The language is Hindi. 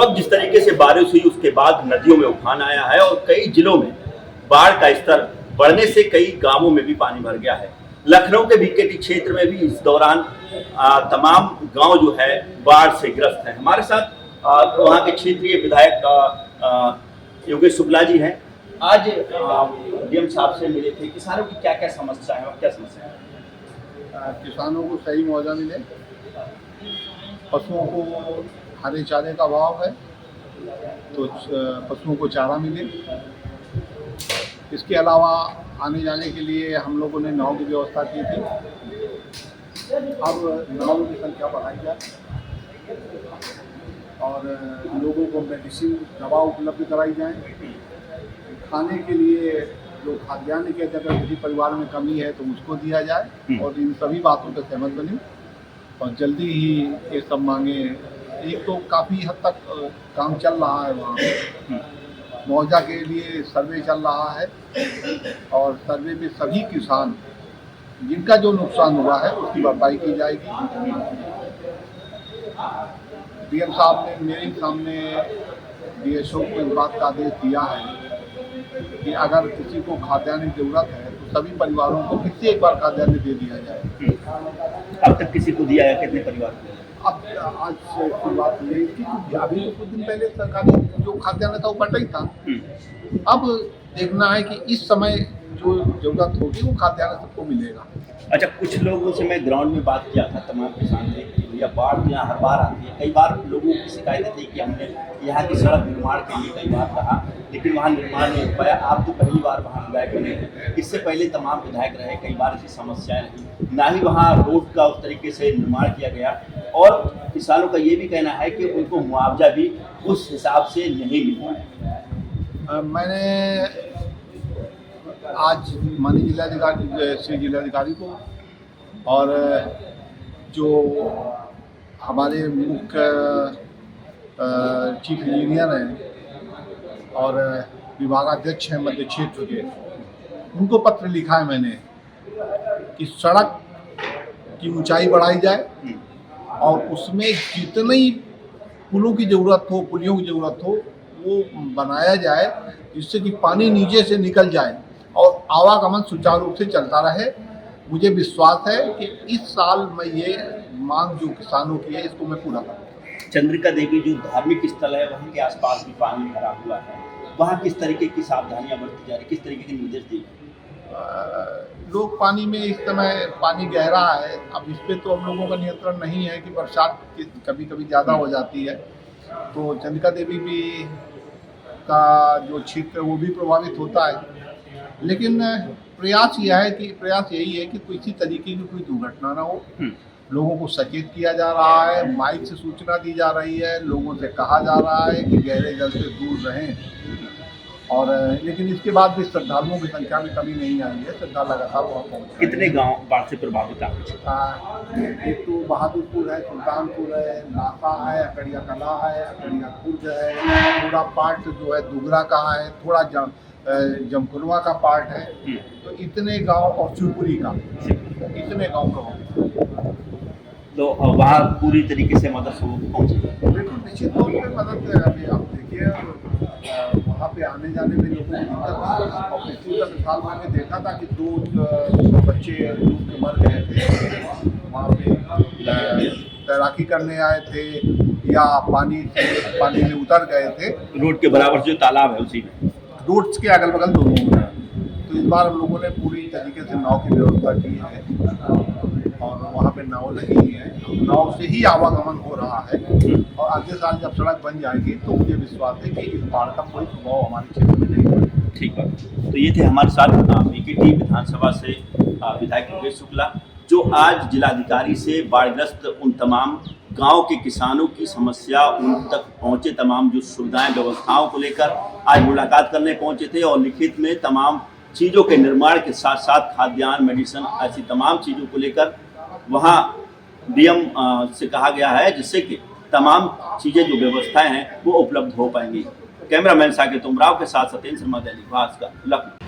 वक्त जिस तरीके से बारिश हुई उसके बाद नदियों में उफान आया है और कई जिलों में बाढ़ का स्तर बढ़ने से कई गांवों में भी पानी भर गया है। लखनऊ के बीकेटी क्षेत्र में भी इस दौरान तमाम गांव जो है बाढ़ से ग्रस्त हैं। हमारे साथ वहां के क्षेत्रीय विधायक योगेश शुक्ला जी हैं। आज डीएम साहब से मिले थे। किसानों की क्या क्या समस्या है और क्या समस्या है? किसानों को सही मुआवजा मिले, पशुओं को हरे चारे का अभाव है तो पशुओं को चारा मिले। इसके अलावा आने जाने के लिए हम लोगों ने नाव की व्यवस्था की थी। अब नावों की संख्या बढ़ाई जाए और लोगों को मेडिसिन दवा उपलब्ध कराई जाए। खाने के लिए जो खाद्यान्न की अगर किसी परिवार में कमी है तो उसको दिया जाए और इन सभी बातों पर सहमत बनी और जल्दी ही ये सब मांगे। एक तो काफ़ी हद तक काम चल रहा है, वहाँ मुआवजा के लिए सर्वे चल रहा है और सर्वे में सभी किसान जिनका जो नुकसान हुआ है उसकी भरपाई की जाएगी। डीएम साहब ने मेरे सामने डीएसओ को इस बात का आदेश दिया है कि अगर किसी को खाद्यान्न की जरूरत है तो सभी परिवारों को फिर से एक बार खाद्यान्न दे दिया जाए। अब तक किसी को दिया है? कितने परिवार को? अब आज शुरुआत हुई है कि अभी तो कुछ दिन पहले सरकार ने जो खाद्यान्न था वो बंटा ही था। अब देखना है कि इस समय जो जरूरत होगी वो खाद्यान्न सबको मिलेगा। अच्छा, कुछ लोगों से मैं ग्राउंड में बात किया था, तमाम किसान थे कि भैया बाढ़ यहाँ हर बार आती है। कई बार लोगों की शिकायतें थी कि हमने यहाँ की सड़क निर्माण के लिए कई बार कहा लेकिन वहाँ निर्माण नहीं हो पाया। आप तो पहली बार वहाँ विधायक बने थे, इससे पहले तमाम विधायक रहे, कई बार ऐसी समस्याएं रही, ना ही वहाँ रोड का उस तरीके से निर्माण किया गया और किसानों का ये भी कहना है कि उनको मुआवजा भी उस हिसाब से नहीं मिल पाया। मैंने आज माननीय जिलाधिकारी को और जो हमारे मुख्य चीफ इंजीनियर हैं और विभागाध्यक्ष हैं मध्य क्षेत्र के, उनको पत्र लिखा है मैंने कि सड़क की ऊंचाई बढ़ाई जाए और उसमें जितनी पुलों की ज़रूरत हो, पुलियों की ज़रूरत हो वो बनाया जाए जिससे कि पानी नीचे से निकल जाए और आवागमन सुचारू रूप से चलता रहे। मुझे विश्वास है कि इस साल मैं ये मांग जो किसानों की है इसको मैं पूरा करूँगा। चंद्रिका देवी जो धार्मिक स्थल है वहाँ के आसपास भी पानी भरा हुआ है, वहाँ किस तरीके की सावधानियाँ बरती जा रही, किस तरीके के निर्देश दिए? लोग पानी में इस समय पानी गहरा है, अब इस पर तो हम लोगों का नियंत्रण नहीं है कि बरसात कभी कभी ज़्यादा हो जाती है तो चंद्रिका देवी भी का जो क्षेत्र वो भी प्रभावित होता है। लेकिन प्रयास यही है कि किसी तरीके की कोई दुर्घटना ना हो। लोगों को सचेत किया जा रहा है, माइक से सूचना दी जा रही है, लोगों से कहा जा रहा है कि गहरे जल से दूर रहें और लेकिन इसके बाद भी श्रद्धालुओं की संख्या में कमी नहीं आई है। श्रद्धा लगातार वहाँ पहुँच। कितने गांव बाढ़ से प्रभावित हैं? एक तो बहादुरपुर है, सुल्तानपुर है, नासा है, अकड़िया कला है, अकड़िया खुर्द है, थोड़ा पार्ट जो है दुगरा का है, थोड़ा जमकुरवा का पार्ट है, तो इतने गांव और शिवपुरी का इतने गांव प्रभावित तो वहाँ पूरी तरीके से मदद पहुँची। बिल्कुल निश्चित तौर पर मदद। अभी आप देखिए वहाँ पे आने जाने में लोगों को दिक्कत और पिछले साल मैंने देखा था कि 2 बच्चे डूब के मर गए थे। वहाँ पे तैराकी करने आए थे या पानी में उतर गए थे। रोड के बराबर जो तालाब है उसी में, रोड्स के अगल बगल दोनों में। तो इस बार हम लोगों ने पूरी तरीके से नाव की व्यवस्था की है और वहाँ पे नाव लगी है, नाव से ही आवागमन हो रहा है और अगले साल जब सड़क बन जाएगी तो मुझे विश्वास है कि इस बाढ़ का कोई प्रभाव हमारे क्षेत्र में नहीं पड़ेगा। ठीक है, तो ये थे हमारे साथ बीकेटी विधानसभा से विधायक योगेश शुक्ला जो आज जिलाधिकारी से बाढ़ग्रस्त उन तमाम गांव के किसानों की समस्या उन तक पहुंचे, तमाम जो सुविधाएं व्यवस्थाओं को लेकर आज मुलाकात करने पहुंचे थे और लिखित में तमाम चीज़ों के निर्माण के साथ साथ खाद्यान्न, मेडिसिन, ऐसी तमाम चीज़ों को लेकर वहां डीएम से कहा गया है जिससे कि तमाम चीज़ें जो व्यवस्थाएं हैं वो उपलब्ध हो पाएंगी। कैमरामैन साकेत उमराव के साथ सत्येंद्र शर्मा, दैनिक भास्कर, लखनऊ।